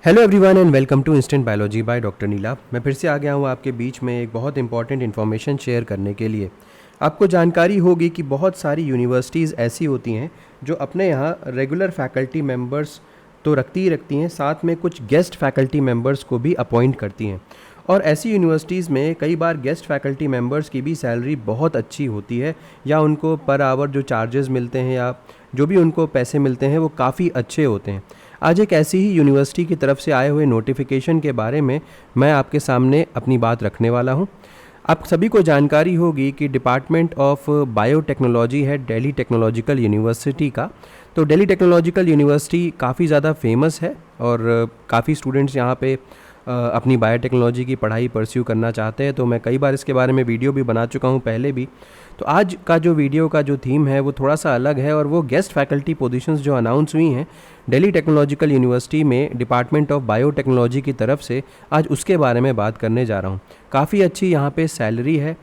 Hello everyone and welcome to instant biology by doctor Neela. मैं फिर से आ गया हूँ आपके बीच में एक बहुत इंपॉर्टेंट इन्फॉर्मेशन शेयर करने के लिए। आपको जानकारी होगी कि बहुत सारी यूनिवर्सिटीज़ ऐसी होती हैं जो अपने यहाँ रेगुलर फैकल्टी मेंबर्स तो रखती ही रखती हैं, साथ में कुछ गेस्ट फैकल्टी मेंबर्स को भी अपॉइंट करती हैं। और ऐसी यूनिवर्सिटीज़ में कई बार गेस्ट फैकल्टी मेंबर्स की भी सैलरी बहुत अच्छी होती है, या उनको पर आवर जो चार्जेस मिलते हैं या जो भी उनको पैसे मिलते हैं वो काफ़ी अच्छे होते हैं। आज एक ऐसी ही यूनिवर्सिटी की तरफ से आए हुए नोटिफिकेशन के बारे में मैं आपके सामने अपनी बात रखने वाला हूं। आप सभी को जानकारी होगी कि डिपार्टमेंट ऑफ बायोटेक्नोलॉजी है दिल्ली टेक्नोलॉजिकल यूनिवर्सिटी का। तो दिल्ली टेक्नोलॉजिकल यूनिवर्सिटी काफ़ी ज़्यादा फेमस है और काफ़ी स्टूडेंट्स यहाँ पे अपनी बायोटेक्नोलॉजी की पढ़ाई परस्यू करना चाहते हैं। तो मैं कई बार इसके बारे में वीडियो भी बना चुका हूँ पहले भी। तो आज का जो वीडियो का जो थीम है वो थोड़ा सा अलग है, और वो गेस्ट फैकल्टी पोजीशंस जो अनाउंस हुई हैं दिल्ली टेक्नोलॉजिकल यूनिवर्सिटी में डिपार्टमेंट ऑफ बायोटेक्नोलॉजी की तरफ से, आज उसके बारे में बात करने जा रहा हूँ। काफ़ी अच्छी यहाँ पे सैलरी है,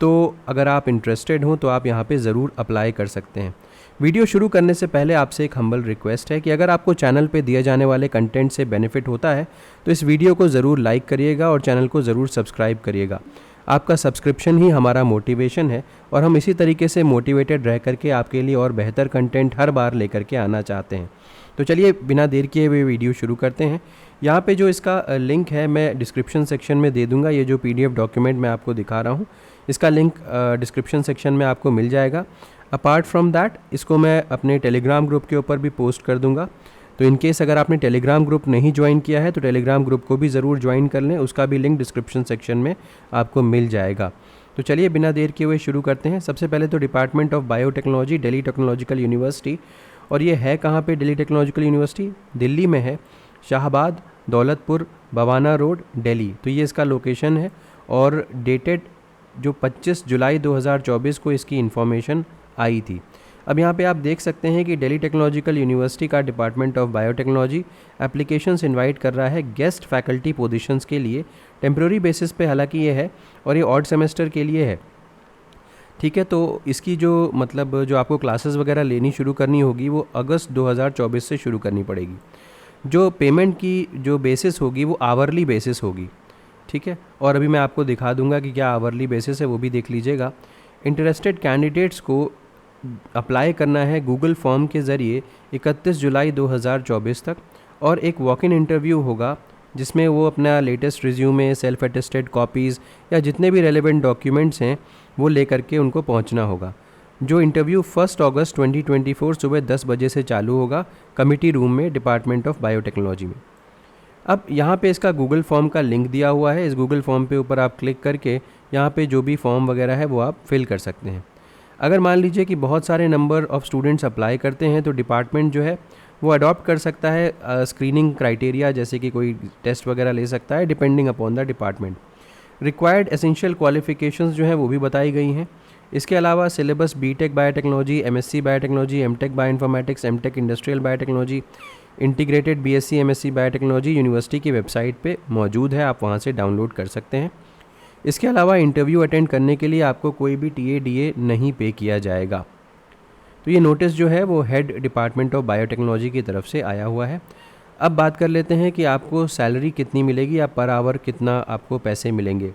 तो अगर आप इंटरेस्टेड हो तो आप यहाँ पे ज़रूर अप्लाई कर सकते हैं। वीडियो शुरू करने से पहले आपसे एक हम्बल रिक्वेस्ट है कि अगर आपको चैनल पे दिए जाने वाले कंटेंट से बेनिफिट होता है तो इस वीडियो को ज़रूर लाइक करिएगा और चैनल को ज़रूर सब्सक्राइब करिएगा। आपका सब्सक्रिप्शन ही हमारा मोटिवेशन है, और हम इसी तरीके से मोटिवेटेड रह करके आपके लिए और बेहतर कंटेंट हर बार लेकर के आना चाहते हैं। तो चलिए बिना देर किए हुए वीडियो शुरू करते हैं। यहाँ पे जो इसका लिंक है मैं डिस्क्रिप्शन सेक्शन में दे दूँगा। ये जो PDF डॉक्यूमेंट मैं आपको दिखा रहा हूँ, इसका लिंक डिस्क्रिप्शन सेक्शन में आपको मिल जाएगा। अपार्ट फ्रॉम दैट इसको मैं अपने टेलीग्राम ग्रुप के ऊपर भी पोस्ट कर दूंगा। तो इन केस अगर आपने टेलीग्राम ग्रुप नहीं ज्वाइन किया है तो टेलीग्राम ग्रुप को भी ज़रूर ज्वाइन कर लें, उसका भी लिंक डिस्क्रिप्शन सेक्शन में आपको मिल जाएगा। तो चलिए बिना देर किए हुए शुरू करते हैं। सबसे पहले तो department of biotechnology Delhi technological university, और ये है कहाँ पे दिल्ली टेक्नोलॉजिकल यूनिवर्सिटी? दिल्ली में है, शाहबाद, दौलतपुर, बवाना रोड, दिल्ली। तो ये इसका लोकेशन है, और डेटेड जो 25 जुलाई 2024 को इसकी इन्फॉर्मेशन आई थी। अब यहाँ पे आप देख सकते हैं कि दिल्ली टेक्नोलॉजिकल यूनिवर्सिटी का department of biotechnology applications invite कर रहा है गेस्ट फैकल्टी पोजीशंस के लिए, टेम्प्रेरी बेसिस पे हालांकि ये है, और ये ऑड सेमेस्टर के लिए है। ठीक है, तो इसकी जो मतलब जो आपको क्लासेस वगैरह लेनी शुरू करनी होगी वो अगस्त 2024 से शुरू करनी पड़ेगी। जो पेमेंट की जो बेसिस होगी वो आवरली बेसिस होगी। ठीक है, और अभी मैं आपको दिखा दूंगा कि क्या आवरली बेसिस है, वो भी देख लीजिएगा। इंटरेस्टेड कैंडिडेट्स को अप्लाई करना है गूगल फॉर्म के ज़रिए 31 जुलाई 2024 तक, और एक वॉक इन इंटरव्यू होगा जिसमें वो अपना latest resume, self attested copies या जितने भी रेलेवेंट डॉक्यूमेंट्स हैं वो ले करके उनको पहुंचना होगा। जो इंटरव्यू 1 अगस्त 2024 सुबह 10 बजे से चालू होगा कमिटी रूम में डिपार्टमेंट ऑफ बायोटेक्नोलॉजी में। अब यहाँ पे इसका गूगल फॉर्म का लिंक दिया हुआ है। इस गूगल फॉर्म पे ऊपर आप क्लिक करके यहाँ पे जो भी फॉर्म वगैरह है वो आप फिल कर सकते हैं। अगर मान लीजिए कि बहुत सारे नंबर ऑफ़ स्टूडेंट्स अप्लाई करते हैं तो डिपार्टमेंट जो है वो अडॉप्ट कर सकता है स्क्रीनिंग क्राइटेरिया, जैसे कि कोई टेस्ट वगैरह ले सकता है depending upon the department. Required essential qualifications जो हैं वो भी बताई गई हैं। इसके अलावा syllabus B Tech biotechnology, MSc biotechnology, M Tech bioinformatics, M Tech industrial biotechnology, integrated BSc MSc biotechnology university की वेबसाइट पे मौजूद है, आप वहाँ से डाउनलोड कर सकते हैं। इसके अलावा इंटरव्यू अटेंड करने के लिए आपको कोई भी TA/DA नहीं पे किया जाएगा। तो ये नोटिस जो है वो हेड डिपार्टमेंट ऑफ बायोटेक्नोलॉजी की तरफ से आया हुआ है। अब बात कर लेते हैं कि आपको सैलरी कितनी मिलेगी या पर आवर कितना आपको पैसे मिलेंगे।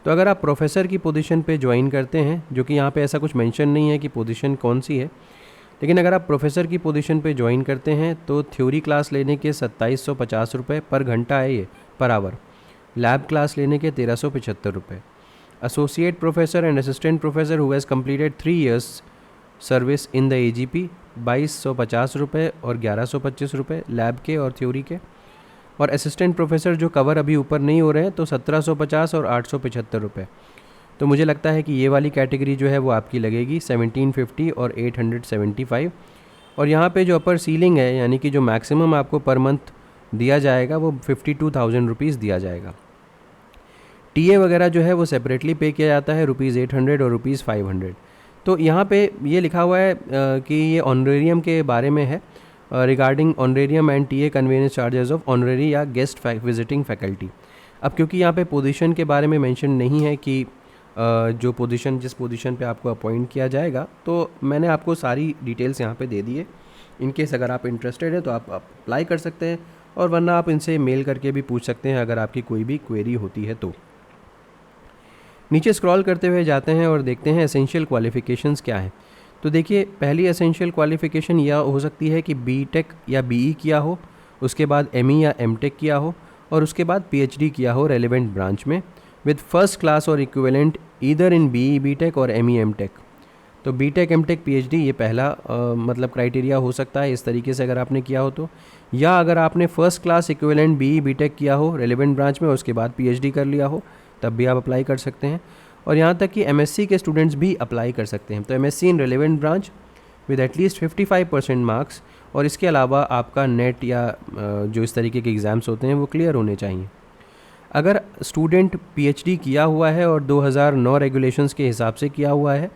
तो अगर आप प्रोफेसर की पोजीशन पे ज्वाइन करते हैं, जो कि यहाँ पे ऐसा कुछ मेंशन नहीं है कि पोजीशन कौन सी है, लेकिन अगर आप प्रोफेसर की पोजीशन पे ज्वाइन करते हैं तो थ्योरी क्लास लेने के 2750 रुपये पर घंटा है ये पर आवर। लैब क्लास लेने के 1375 रुपये। Associate professor and assistant professor who has completed 3 years service in the AGP 2250 रुपये और 1125 रुपये लैब के और थ्योरी के। और असिस्टेंट प्रोफेसर जो कवर अभी ऊपर नहीं हो रहे हैं तो 1750 और 875 रुपये। तो मुझे लगता है कि ये वाली कैटेगरी जो है वो आपकी लगेगी 1750 और 875। और यहाँ पे जो अपर सीलिंग है, यानी कि जो मैक्सिमम आपको पर मंथ दिया जाएगा वो 52,000 रुपीज़ दिया जाएगा। TA वगैरह जो है वो सेपरेटली पे किया जाता है, ₹800 और ₹500। तो यहाँ पे ये लिखा हुआ है कि ये ऑनरेरियम के बारे में है, regarding honorarium and TA convenience charges of honorary या गेस्ट विजिटिंग फैकल्टी। अब क्योंकि यहाँ पे पोजीशन के बारे में मेंशन नहीं है कि जो पोजीशन जिस पोजीशन पे आपको अपॉइंट किया जाएगा, तो मैंने आपको सारी डिटेल्स यहाँ पे दे दी है। इन केस अगर आप इंटरेस्टेड है तो आप अप्लाई कर सकते हैं, और वरना आप इनसे मेल करके भी पूछ सकते हैं अगर आपकी कोई भी क्वेरी होती है तो। नीचे स्क्रॉल करते हुए जाते हैं और देखते हैं एसेंशियल क्वालिफ़िकेशंस क्या हैं। तो देखिए, पहली एसेंशियल क्वालिफ़िकेशन यह हो सकती है कि बीटेक या बीई किया हो, उसके बाद एमई या एमटेक किया हो और उसके बाद पीएचडी किया हो रेलेवेंट ब्रांच में विद फर्स्ट क्लास और equivalent either in be BTech और एमई एमटेक। तो बीटेक एमटेक पीएचडी ये पहला मतलब क्राइटेरिया हो सकता है इस तरीके से अगर आपने किया हो तो, या अगर आपने first class equivalent BE B Tech किया हो रेलेवेंट ब्रांच में उसके बाद पीएचडी कर लिया हो तब भी आप अप्लाई कर सकते हैं। और यहाँ तक कि एमएससी के स्टूडेंट्स भी अप्लाई कर सकते हैं। तो MSc in relevant branch with at least 55% marks, और इसके अलावा आपका नेट या जो इस तरीके के एग्ज़ाम्स होते हैं वो क्लियर होने चाहिए। अगर स्टूडेंट पीएचडी किया हुआ है और 2009 रेगुलेशंस के हिसाब से किया हुआ है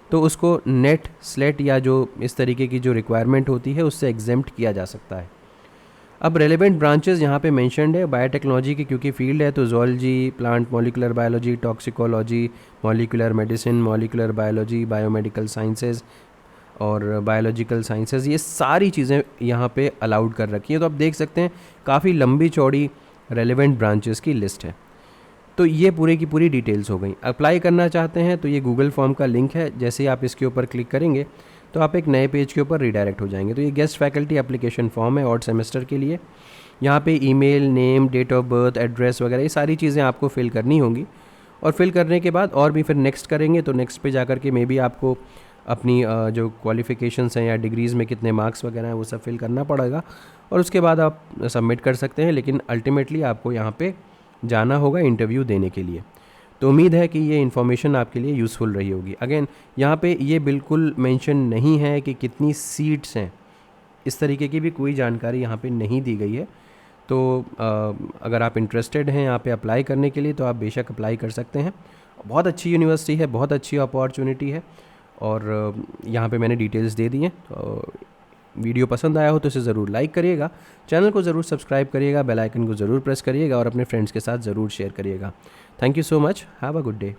तो उसको नेट स्लेट या जो इस तरीके की जो रिक्वायरमेंट होती है उससे एग्जेम्प्ट किया जा सकता है। अब रेलेवेंट ब्रांचेस यहाँ पे मेंशन्ड है बायोटेक्नोलॉजी की, क्योंकि फील्ड है तो zoology, plant molecular biology, toxicology, molecular medicine, molecular biology, biomedical sciences और बायोलॉजिकल साइंसेज, ये सारी चीज़ें यहाँ पे अलाउड कर रखी हैं। तो आप देख सकते हैं काफ़ी लंबी चौड़ी रेलेवेंट ब्रांचेस की लिस्ट है। तो ये पूरी की पूरी डिटेल्स हो गई। अप्लाई करना चाहते हैं तो ये गूगल फॉर्म का लिंक है, जैसे ही आप इसके ऊपर क्लिक करेंगे तो आप एक नए पेज के ऊपर रिडायरेक्ट हो जाएंगे। तो ये गेस्ट फैकल्टी एप्लीकेशन फॉर्म है ऑड सेमेस्टर के लिए। यहाँ पे email, name, date of birth, address वगैरह ये सारी चीज़ें आपको फिल करनी होंगी, और फिल करने के बाद और भी फिर नेक्स्ट करेंगे तो नेक्स्ट पे जा कर के मे बी आपको अपनी जो क्वालिफ़िकेशंस हैं या डिग्रीज़ में कितने मार्क्स वगैरह हैं वो सब फिल करना पड़ेगा, और उसके बाद आप सबमिट कर सकते हैं। लेकिन अल्टीमेटली आपको यहाँ पे जाना होगा इंटरव्यू देने के लिए। तो उम्मीद है कि ये इन्फॉर्मेशन आपके लिए यूज़फुल रही होगी। अगेन यहाँ पे ये बिल्कुल मेंशन नहीं है कि कितनी सीट्स हैं, इस तरीके की भी कोई जानकारी यहाँ पे नहीं दी गई है। तो अगर आप इंटरेस्टेड हैं यहाँ पे अप्लाई करने के लिए तो आप बेशक अप्लाई कर सकते हैं। बहुत अच्छी यूनिवर्सिटी है, बहुत अच्छी अपॉर्चुनिटी है, और यहाँ पे मैंने डिटेल्स दे दी हैं। तो वीडियो पसंद आया हो तो इसे ज़रूर लाइक करिएगा, चैनल को ज़रूर सब्सक्राइब करिएगा, बेल आइकन को ज़रूर प्रेस करिएगा और अपने फ्रेंड्स के साथ ज़रूर शेयर करिएगा। Thank you so much, have a good day.